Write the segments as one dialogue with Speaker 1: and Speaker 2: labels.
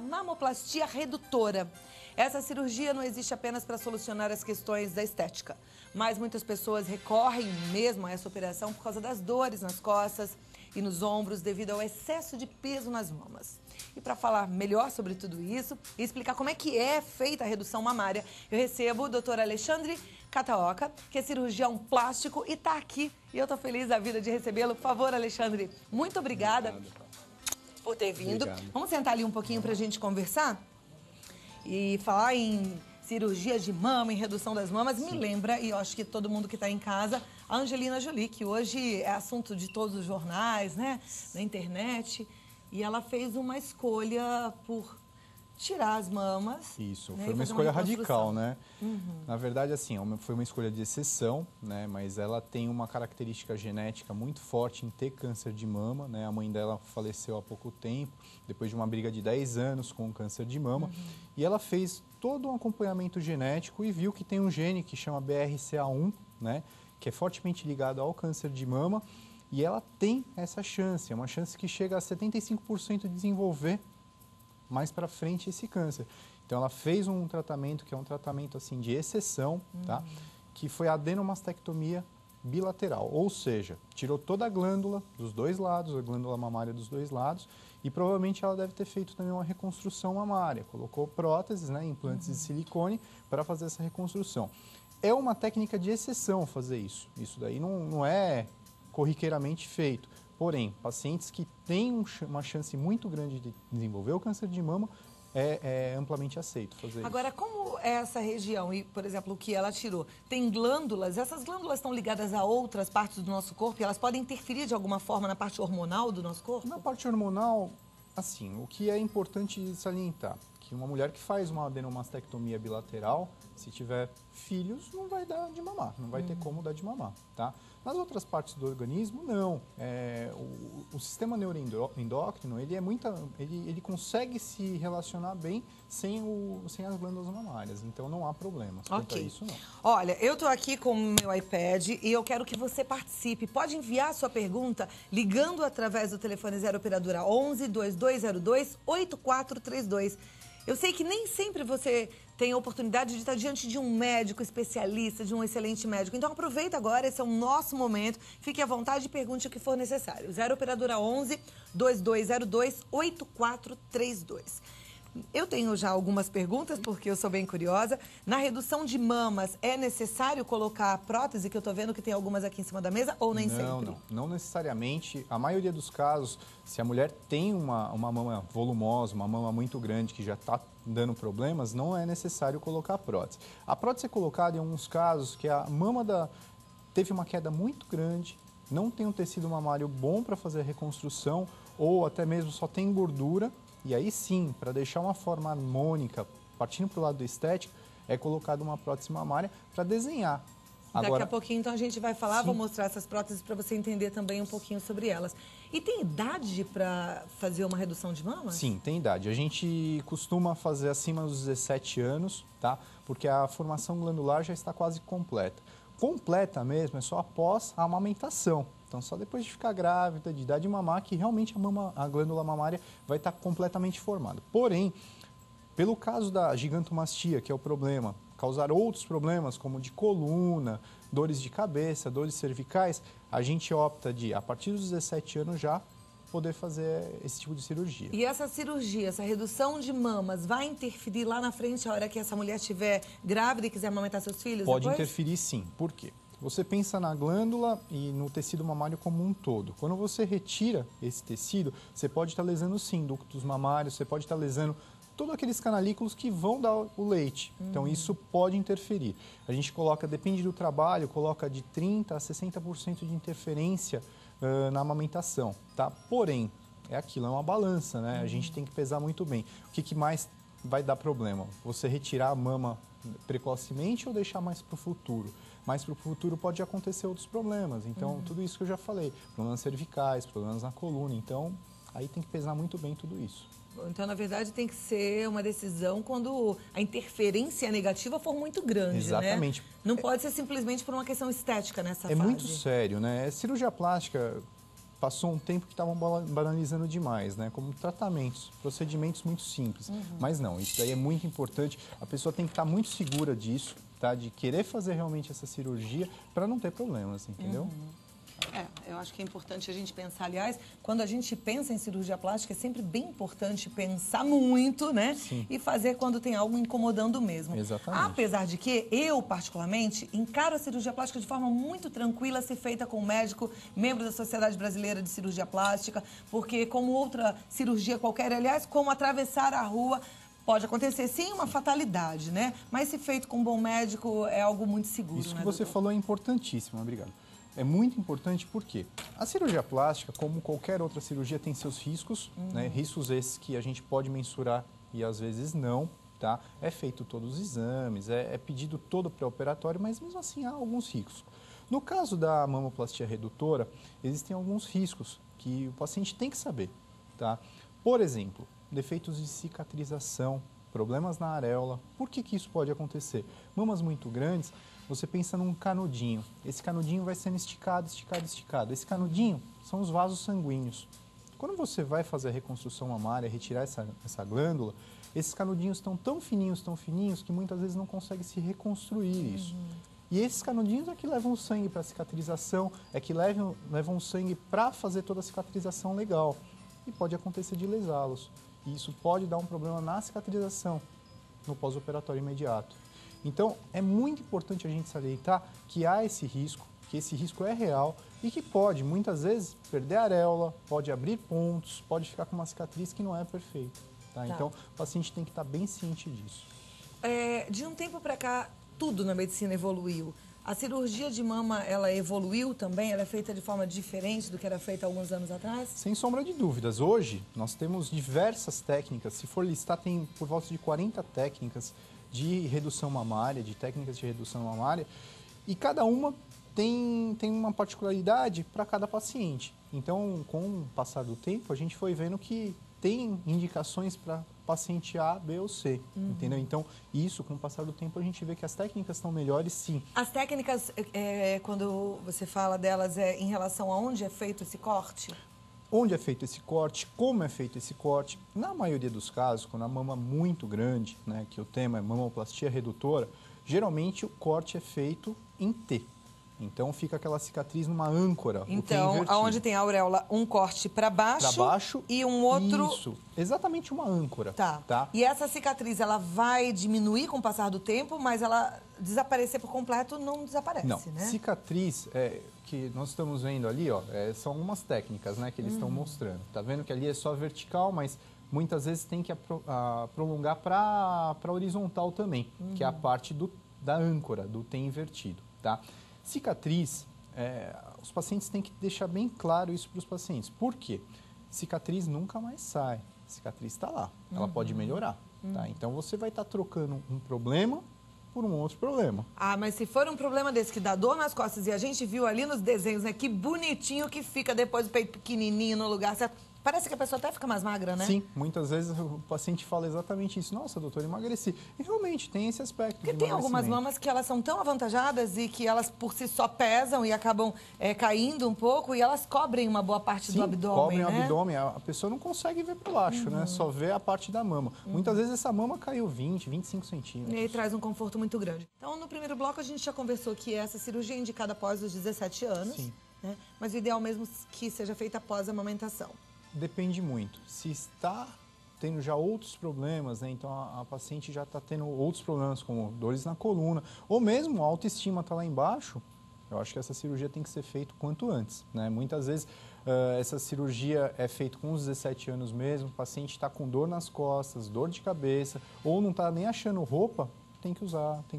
Speaker 1: mamoplastia redutora. Essa cirurgia não existe apenas para solucionar as questões da estética, mas muitas pessoas recorrem mesmo a essa operação por causa das dores nas costas e nos ombros devido ao excesso de peso nas mamas. E para falar melhor sobre tudo isso e explicar como é que é feita a redução mamária, eu recebo o Dr. Alexandre Kataoka, que é cirurgião plástico e está aqui. E eu estou feliz da vida de recebê-lo. Por favor, Alexandre, muito obrigada por ter vindo.
Speaker 2: Obrigado.
Speaker 1: Vamos sentar ali um pouquinho para a gente conversar? E falar em cirurgia de mama, em redução das mamas, me lembra, e eu acho que todo mundo que está em casa, a Angelina Jolie, que hoje é assunto de todos os jornais, né, na internet, e ela fez uma escolha por tirar as mamas.
Speaker 2: Isso,
Speaker 1: né,
Speaker 2: foi uma
Speaker 1: e fazer
Speaker 2: escolha
Speaker 1: reconstrução.
Speaker 2: radical, né? Na verdade, assim, foi uma escolha de exceção, né? Mas ela tem uma característica genética muito forte em ter câncer de mama, né? A mãe dela faleceu há pouco tempo, depois de uma briga de 10 anos com câncer de mama. E ela fez todo um acompanhamento genético e viu que tem um gene que chama BRCA1, né? Que é fortemente ligado ao câncer de mama. E ela tem essa chance, é uma chance que chega a 75% de desenvolver mais para frente esse câncer. Então ela fez um tratamento que é um tratamento assim de exceção, tá? Que foi a adenomastectomia bilateral, ou seja, tirou toda a glândula dos dois lados, a glândula mamária dos dois lados, e provavelmente ela deve ter feito também uma reconstrução mamária, colocou próteses, né, implantes de silicone para fazer essa reconstrução. É uma técnica de exceção fazer isso. Isso daí não é corriqueiramente feito. Porém, pacientes que têm uma chance muito grande de desenvolver o câncer de mama, é amplamente aceito fazer
Speaker 1: Agora,
Speaker 2: isso.
Speaker 1: como é essa região, e, por exemplo, o que ela tirou, tem glândulas, essas glândulas estão ligadas a outras partes do nosso corpo e elas podem interferir de alguma forma na parte hormonal do nosso corpo?
Speaker 2: Na parte hormonal, assim, o que é importante salientar, que uma mulher que faz uma adenomastectomia bilateral, se tiver filhos, não vai dar de mamar, não vai ter como dar de mamar, tá? Nas outras partes do organismo, não. O sistema neuroendócrino, ele consegue se relacionar bem sem as glândulas mamárias, então não há problema. Quanto a isso, não.
Speaker 1: Olha, eu estou aqui com o meu iPad e eu quero que você participe. Pode enviar a sua pergunta ligando através do telefone 0 operadora 11 2202 8432. Eu sei que nem sempre você tem a oportunidade de estar diante de um médico especialista, de um excelente médico. Então aproveita agora, esse é o nosso momento. Fique à vontade e pergunte o que for necessário. 0 operadora 11 2202 8432. Eu tenho já algumas perguntas, porque eu sou bem curiosa. Na redução de mamas, é necessário colocar a prótese, que eu estou vendo que tem algumas aqui em cima da mesa, ou nem sempre?
Speaker 2: Não necessariamente. A maioria dos casos, se a mulher tem uma mama volumosa, uma mama muito grande, que já está dando problemas, não é necessário colocar a prótese. A prótese é colocada em alguns casos que a mama teve uma queda muito grande, não tem um tecido mamário bom para fazer a reconstrução, ou até mesmo só tem gordura. E aí sim, para deixar uma forma harmônica, partindo para o lado do estético, é colocada uma prótese mamária para desenhar.
Speaker 1: Daqui a pouquinho, então, a gente vai falar,
Speaker 2: sim.
Speaker 1: Vou mostrar essas próteses para você entender também um pouquinho sobre elas. E tem idade para fazer uma redução de mama?
Speaker 2: Sim, tem idade. A gente costuma fazer acima dos 17 anos, tá? Porque a formação glandular já está quase completa. Completa mesmo é só após a amamentação. Então, só depois de ficar grávida, de idade de mamar, que realmente a glândula mamária vai estar completamente formada. Porém, pelo caso da gigantomastia, que é o problema, causar outros problemas, como de coluna, dores de cabeça, dores cervicais, a gente opta de, a partir dos 17 anos já, poder fazer esse tipo de cirurgia.
Speaker 1: E essa cirurgia, essa redução de mamas, vai interferir lá na frente, a hora que essa mulher estiver grávida e quiser amamentar seus filhos?
Speaker 2: Pode
Speaker 1: depois?
Speaker 2: interferir, sim. Por quê? Você pensa na glândula e no tecido mamário como um todo. Quando você retira esse tecido, você pode estar lesando, sim, ductos mamários, você pode estar lesando todos aqueles canalículos que vão dar o leite. Então, isso pode interferir. A gente coloca, depende do trabalho, coloca de 30% a 60% de interferência na amamentação, tá? Porém, é aquilo, é uma balança, né? A gente tem que pesar muito bem. O que mais vai dar problema? Você retirar a mama precocemente ou deixar mais para o futuro? Mais para o futuro pode acontecer outros problemas. Então, tudo isso que eu já falei, problemas cervicais, problemas na coluna. Então, aí tem que pesar muito bem tudo isso.
Speaker 1: Então, na verdade, tem que ser uma decisão quando a interferência negativa for muito grande,
Speaker 2: Exatamente.
Speaker 1: né? Não pode ser simplesmente por uma questão estética nessa fase.
Speaker 2: É muito sério, né? Cirurgia plástica, passou um tempo que estavam banalizando demais, né? Como tratamentos, procedimentos muito simples. Mas não, isso daí é muito importante. A pessoa tem que estar muito segura disso, tá? De querer fazer realmente essa cirurgia para não ter problemas, entendeu?
Speaker 1: Eu acho que é importante a gente pensar, aliás, quando a gente pensa em cirurgia plástica, é sempre bem importante pensar muito, né?
Speaker 2: Sim.
Speaker 1: E fazer quando tem algo incomodando mesmo.
Speaker 2: Exatamente.
Speaker 1: Apesar de que eu, particularmente, encaro a cirurgia plástica de forma muito tranquila, se feita com um médico, membro da Sociedade Brasileira de Cirurgia Plástica, porque como outra cirurgia qualquer, aliás, como atravessar a rua, pode acontecer, sim, uma fatalidade, né? Mas se feito com um bom médico, é algo muito seguro,
Speaker 2: Isso
Speaker 1: né,
Speaker 2: que você
Speaker 1: doutor?
Speaker 2: falou é importantíssimo, obrigado. É muito importante porque a cirurgia plástica, como qualquer outra cirurgia, tem seus riscos, né? Riscos esses que a gente pode mensurar e às vezes não, tá? É feito todos os exames, é pedido todo o pré-operatório, mas mesmo assim há alguns riscos. No caso da mamoplastia redutora, existem alguns riscos que o paciente tem que saber, tá? Por exemplo, defeitos de cicatrização, problemas na areola. Por que isso pode acontecer? Mamas muito grandes, você pensa num canudinho. Esse canudinho vai sendo esticado, esticado, esticado. Esse canudinho são os vasos sanguíneos. Quando você vai fazer a reconstrução mamária, retirar essa glândula, esses canudinhos estão tão fininhos, que muitas vezes não consegue se reconstruir isso. E esses canudinhos é que levam o sangue para a cicatrização, é que levam o sangue para fazer toda a cicatrização legal. E pode acontecer de lesá-los. E isso pode dar um problema na cicatrização, no pós-operatório imediato. Então, é muito importante a gente salientar que há esse risco, que esse risco é real e que pode, muitas vezes, perder a areola, pode abrir pontos, pode ficar com uma cicatriz que não é perfeita. Tá? Então, o paciente tem que estar bem ciente disso.
Speaker 1: De um tempo para cá, tudo na medicina evoluiu. A cirurgia de mama, ela evoluiu também? Ela é feita de forma diferente do que era feita alguns anos atrás?
Speaker 2: Sem sombra de dúvidas. Hoje, nós temos diversas técnicas. Se for listar, tem por volta de 40 técnicas de redução mamária, de técnicas de redução mamária. E cada uma tem uma particularidade para cada paciente. Então, com o passar do tempo, a gente foi vendo que tem indicações para paciente A, B ou C, entendeu? Então, isso, com o passar do tempo, a gente vê que as técnicas estão melhores, sim.
Speaker 1: As técnicas, quando você fala delas, é em relação a onde é feito esse corte?
Speaker 2: Onde é feito esse corte, como é feito esse corte. Na maioria dos casos, quando a mama é muito grande, né, que o tema é mamoplastia redutora, geralmente o corte é feito em T. Então, fica aquela cicatriz numa âncora.
Speaker 1: Então, aonde tem a auréola, um corte para baixo e um outro...
Speaker 2: Isso, exatamente uma âncora.
Speaker 1: Tá. E essa cicatriz, ela vai diminuir com o passar do tempo, mas ela desaparecer por completo não desaparece,
Speaker 2: não.
Speaker 1: Né?
Speaker 2: Cicatriz, que nós estamos vendo ali, ó, são algumas técnicas, né, que eles estão mostrando. Tá vendo que ali é só vertical, mas muitas vezes tem que prolongar para horizontal também, que é a parte da âncora, do T invertido, tá? Cicatriz, os pacientes têm que deixar bem claro isso para os pacientes. Por quê? Cicatriz nunca mais sai. Cicatriz está lá. Ela pode melhorar. Tá? Então, você vai estar trocando um problema por um outro problema.
Speaker 1: Ah, mas se for um problema desse que dá dor nas costas, e a gente viu ali nos desenhos, né? Que bonitinho que fica depois do peito pequenininho no lugar certo. Parece que a pessoa até fica mais magra, né?
Speaker 2: Sim, muitas vezes o paciente fala exatamente isso. Nossa, doutor, emagreci. E realmente tem esse aspecto
Speaker 1: Porque
Speaker 2: de
Speaker 1: tem algumas
Speaker 2: emagrecimento.
Speaker 1: mamas que elas são tão avantajadas e que elas por si só pesam e acabam caindo um pouco e elas cobrem uma boa parte do abdômen,
Speaker 2: cobrem
Speaker 1: né?
Speaker 2: o abdômen. A pessoa não consegue ver por baixo, né? Só vê a parte da mama. Muitas vezes essa mama caiu 20, 25 centímetros.
Speaker 1: E aí traz um conforto muito grande. Então, no primeiro bloco, a gente já conversou que essa cirurgia é indicada após os 17 anos.
Speaker 2: Sim.
Speaker 1: Né? Mas o ideal mesmo que seja feita após a amamentação.
Speaker 2: Depende muito. Se está tendo já outros problemas, né? Então a paciente já está tendo outros problemas, como dores na coluna, ou mesmo a autoestima está lá embaixo, eu acho que essa cirurgia tem que ser feita quanto antes, né? Muitas vezes essa cirurgia é feita com os 17 anos mesmo, o paciente está com dor nas costas, dor de cabeça, ou não está nem achando roupa, tem que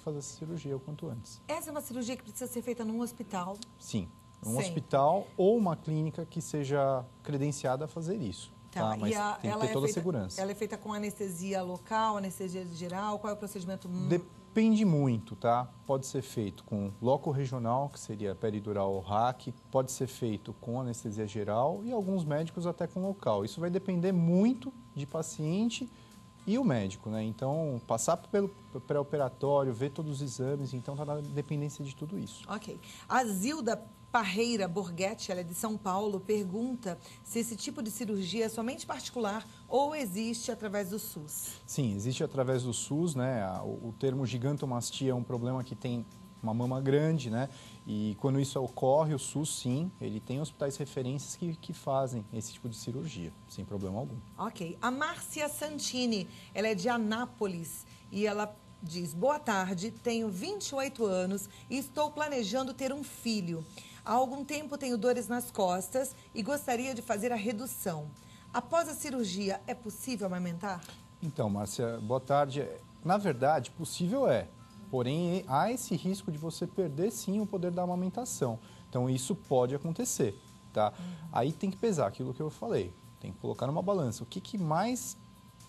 Speaker 2: fazer essa cirurgia o quanto antes.
Speaker 1: Essa é uma cirurgia que precisa ser feita num hospital?
Speaker 2: Sim. Um
Speaker 1: Sempre.
Speaker 2: hospital ou uma clínica que seja credenciada a fazer isso. Tá? Mas tem que ter toda a segurança.
Speaker 1: Ela é feita com anestesia local, anestesia geral? Qual é o procedimento?
Speaker 2: Depende muito, tá? Pode ser feito com bloco regional, que seria peridural ou RAC. Pode ser feito com anestesia geral e alguns médicos até com local. Isso vai depender muito de paciente e o médico, né? Então, passar pelo pré-operatório, ver todos os exames, então está na dependência de tudo isso.
Speaker 1: Ok. A Zilda Parreira Borghetti, ela é de São Paulo, pergunta se esse tipo de cirurgia é somente particular ou existe através do SUS.
Speaker 2: Sim, existe através do SUS, né? O termo gigantomastia é um problema que tem uma mama grande, né? E quando isso ocorre, o SUS, sim, ele tem hospitais referências que fazem esse tipo de cirurgia, sem problema algum.
Speaker 1: Ok. A Márcia Santini, ela é de Anápolis e ela diz: boa tarde, tenho 28 anos e estou planejando ter um filho. Há algum tempo tenho dores nas costas e gostaria de fazer a redução. Após a cirurgia, é possível amamentar?
Speaker 2: Então, Márcia, boa tarde. Na verdade, possível é. Porém, há esse risco de você perder, sim, o poder da amamentação. Então, isso pode acontecer, tá? Aí tem que pesar aquilo que eu falei. Tem que colocar numa balança. O que mais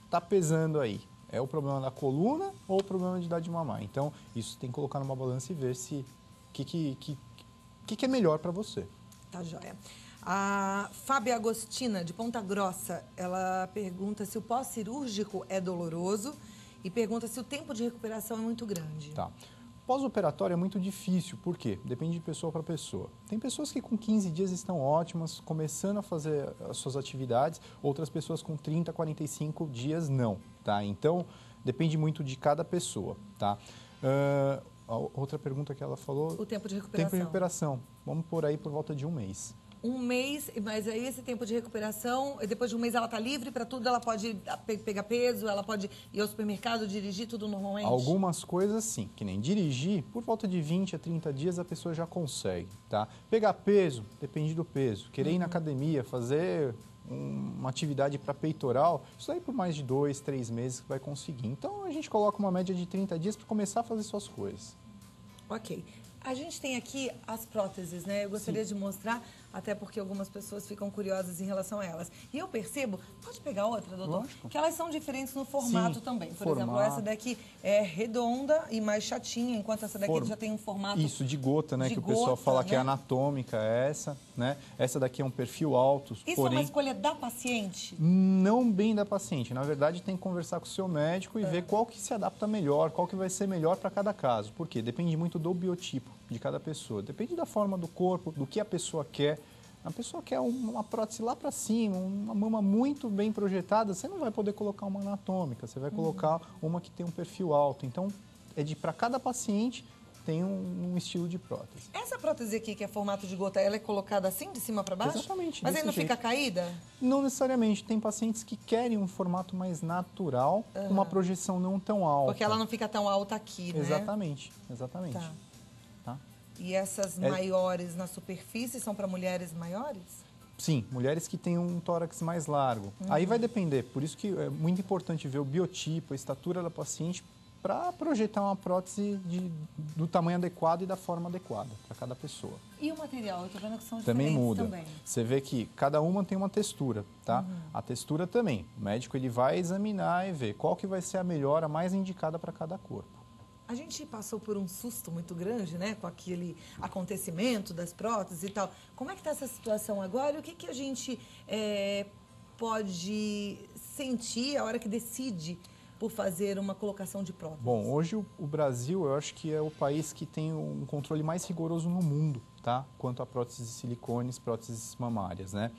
Speaker 2: está pesando aí? É o problema da coluna ou o problema de dar de mamar? Então, isso tem que colocar numa balança e ver se o que é melhor para você.
Speaker 1: Tá joia. A Fábia Agostina, de Ponta Grossa, ela pergunta se o pós-cirúrgico é doloroso e pergunta se o tempo de recuperação é muito grande.
Speaker 2: Tá. Pós-operatório é muito difícil, por quê? Depende de pessoa para pessoa. Tem pessoas que com 15 dias estão ótimas, começando a fazer as suas atividades, outras pessoas com 30, 45 dias não, tá? Então, depende muito de cada pessoa, tá? A outra pergunta que ela falou...
Speaker 1: O tempo de recuperação.
Speaker 2: Tempo de recuperação. Vamos por aí por volta de um mês.
Speaker 1: Um mês, mas aí esse tempo de recuperação, depois de um mês ela está livre para tudo, ela pode pegar peso, ela pode ir ao supermercado, dirigir tudo normalmente?
Speaker 2: Algumas coisas sim, que nem dirigir, por volta de 20 a 30 dias a pessoa já consegue, tá? Pegar peso, depende do peso. Querer ir na academia, fazer uma atividade para peitoral, isso aí por mais de 2, 3 meses que vai conseguir. Então a gente coloca uma média de 30 dias para começar a fazer suas coisas.
Speaker 1: Ok. A gente tem aqui as próteses, né? Eu gostaria de mostrar, até porque algumas pessoas ficam curiosas em relação a elas. E eu percebo, pode pegar outra, doutor?
Speaker 2: Lógico.
Speaker 1: Que elas são diferentes no formato também. Por exemplo, essa daqui é redonda e mais chatinha, enquanto essa daqui já tem um formato...
Speaker 2: Isso, de gota, né?
Speaker 1: De
Speaker 2: que o pessoal
Speaker 1: gota,
Speaker 2: fala
Speaker 1: né?
Speaker 2: que é anatômica, é essa, né? Essa daqui é um perfil alto,
Speaker 1: Isso
Speaker 2: porém...
Speaker 1: é uma escolha da paciente?
Speaker 2: Não bem da paciente. Na verdade, tem que conversar com o seu médico e ver qual que se adapta melhor, qual que vai ser melhor para cada caso. Por quê? Depende muito do biotipo de cada pessoa. Depende da forma do corpo, do que a pessoa quer. A pessoa quer uma prótese lá para cima, uma mama muito bem projetada, você não vai poder colocar uma anatômica, você vai colocar uma que tem um perfil alto. Então, para cada paciente tem um estilo de prótese.
Speaker 1: Essa prótese aqui, que é formato de gota, ela é colocada assim, de cima para baixo?
Speaker 2: Exatamente.
Speaker 1: Mas aí não
Speaker 2: jeito.
Speaker 1: fica caída?
Speaker 2: Não necessariamente. Tem pacientes que querem um formato mais natural, com uma projeção não tão alta.
Speaker 1: Porque ela não fica tão alta aqui, né?
Speaker 2: Exatamente, exatamente.
Speaker 1: Tá.
Speaker 2: Tá?
Speaker 1: E essas maiores na superfície são para mulheres maiores?
Speaker 2: Sim, mulheres que têm um tórax mais largo. Aí vai depender, por isso que é muito importante ver o biotipo, a estatura da paciente, para projetar uma prótese do tamanho adequado e da forma adequada para cada pessoa.
Speaker 1: E o material? Eu estou vendo que são
Speaker 2: Também
Speaker 1: diferentes
Speaker 2: muda.
Speaker 1: também.
Speaker 2: Você vê que cada uma tem uma textura, tá? A textura também. O médico ele vai examinar e ver qual que vai ser a melhor, a mais indicada para cada corpo.
Speaker 1: A gente passou por um susto muito grande, né? Com aquele acontecimento das próteses e tal. Como é que está essa situação agora? E o que a gente pode sentir a hora que decide por fazer uma colocação de prótese?
Speaker 2: Bom, hoje o Brasil, eu acho que é o país que tem um controle mais rigoroso no mundo, tá? Quanto a próteses de silicones, próteses mamárias, né?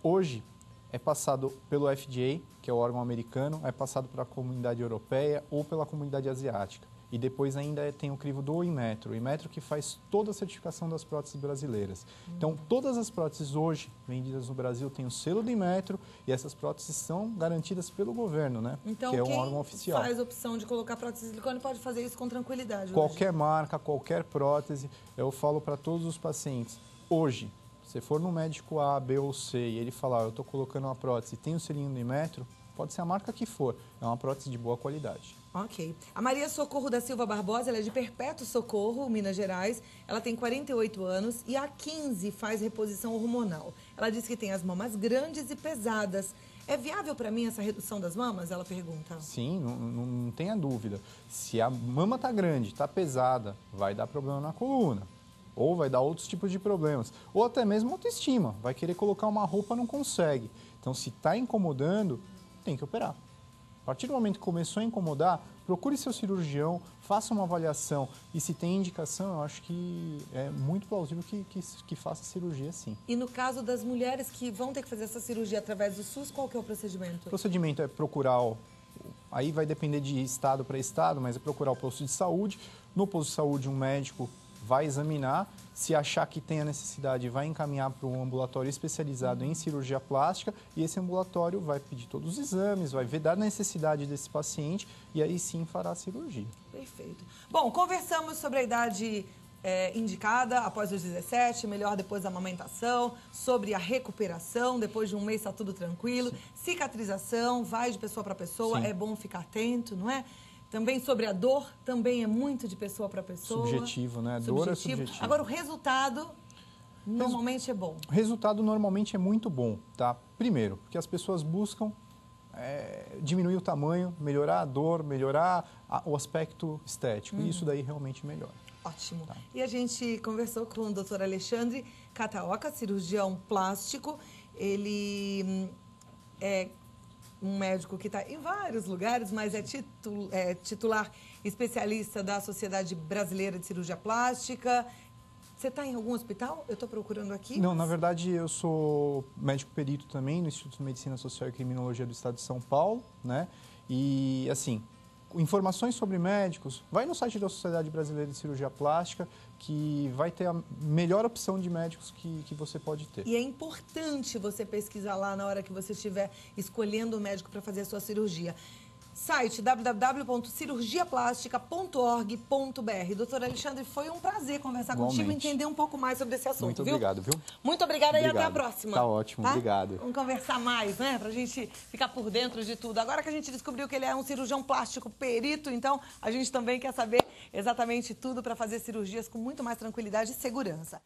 Speaker 2: Hoje é passado pelo FDA, que é o órgão americano, é passado pela comunidade europeia ou pela comunidade asiática. E depois ainda tem o crivo do Inmetro, o Inmetro que faz toda a certificação das próteses brasileiras. Então, todas as próteses hoje vendidas no Brasil têm o selo do Inmetro e essas próteses são garantidas pelo governo, né?
Speaker 1: Então,
Speaker 2: que é um
Speaker 1: quem
Speaker 2: órgão oficial.
Speaker 1: faz a opção de colocar prótese de silicone pode fazer isso com tranquilidade
Speaker 2: Qualquer marca, qualquer prótese, eu falo para todos os pacientes, hoje, se for no médico A, B ou C e ele falar, eu estou colocando uma prótese e tem o selinho do Inmetro, pode ser a marca que for, é uma prótese de boa qualidade.
Speaker 1: Ok. A Maria Socorro da Silva Barbosa, ela é de Perpétuo Socorro, Minas Gerais. Ela tem 48 anos e há 15 faz reposição hormonal. Ela diz que tem as mamas grandes e pesadas. É viável para mim essa redução das mamas? Ela pergunta.
Speaker 2: Sim, não tenha dúvida. Se a mama está grande, está pesada, vai dar problema na coluna. Ou vai dar outros tipos de problemas. Ou até mesmo autoestima. Vai querer colocar uma roupa, não consegue. Então, se está incomodando, tem que operar. partir do momento que começou a incomodar, procure seu cirurgião, faça uma avaliação e se tem indicação, eu acho que é muito plausível que faça cirurgia sim.
Speaker 1: E no caso das mulheres que vão ter que fazer essa cirurgia através do SUS, qual que é o procedimento?
Speaker 2: O procedimento é procurar, aí vai depender de estado para estado, mas é procurar o posto de saúde. No posto de saúde, um médico vai examinar, se achar que tem a necessidade, vai encaminhar para um ambulatório especializado em cirurgia plástica e esse ambulatório vai pedir todos os exames, vai ver da necessidade desse paciente e aí sim fará a cirurgia.
Speaker 1: Perfeito. Bom, conversamos sobre a idade indicada após os 17, melhor depois da amamentação, sobre a recuperação, depois de um mês está tudo tranquilo, sim. Cicatrização, vai de pessoa para pessoa, sim. É bom ficar atento, não é? Também sobre a dor, também é muito de pessoa para pessoa.
Speaker 2: Subjetivo, né? A dor é subjetivo.
Speaker 1: Agora, o resultado normalmente é bom.
Speaker 2: O resultado normalmente é muito bom, tá? Primeiro, porque as pessoas buscam diminuir o tamanho, melhorar a dor, melhorar o aspecto estético. E isso daí realmente melhora.
Speaker 1: Ótimo. Tá. E a gente conversou com o Dr. Alexandre Kataoka, cirurgião plástico. Ele é um médico que está em vários lugares, mas é titular especialista da Sociedade Brasileira de Cirurgia Plástica. Você está em algum hospital? Eu estou procurando aqui.
Speaker 2: Não, na verdade eu sou médico perito também no Instituto de Medicina Social e Criminologia do Estado de São Paulo, né? E assim, informações sobre médicos, vai no site da Sociedade Brasileira de Cirurgia Plástica, que vai ter a melhor opção de médicos que você pode ter.
Speaker 1: E é importante você pesquisar lá na hora que você estiver escolhendo o médico para fazer a sua cirurgia. Site www.cirurgiaplastica.org.br. Doutor Alexandre, foi um prazer conversar contigo e entender um pouco mais sobre esse assunto,
Speaker 2: Muito obrigado, viu?
Speaker 1: Muito obrigada e até a próxima.
Speaker 2: Tá ótimo,
Speaker 1: tá?
Speaker 2: Obrigado.
Speaker 1: Vamos conversar mais, né? Pra gente ficar por dentro de tudo. Agora que a gente descobriu que ele é um cirurgião plástico perito, então a gente também quer saber exatamente tudo para fazer cirurgias com muito mais tranquilidade e segurança.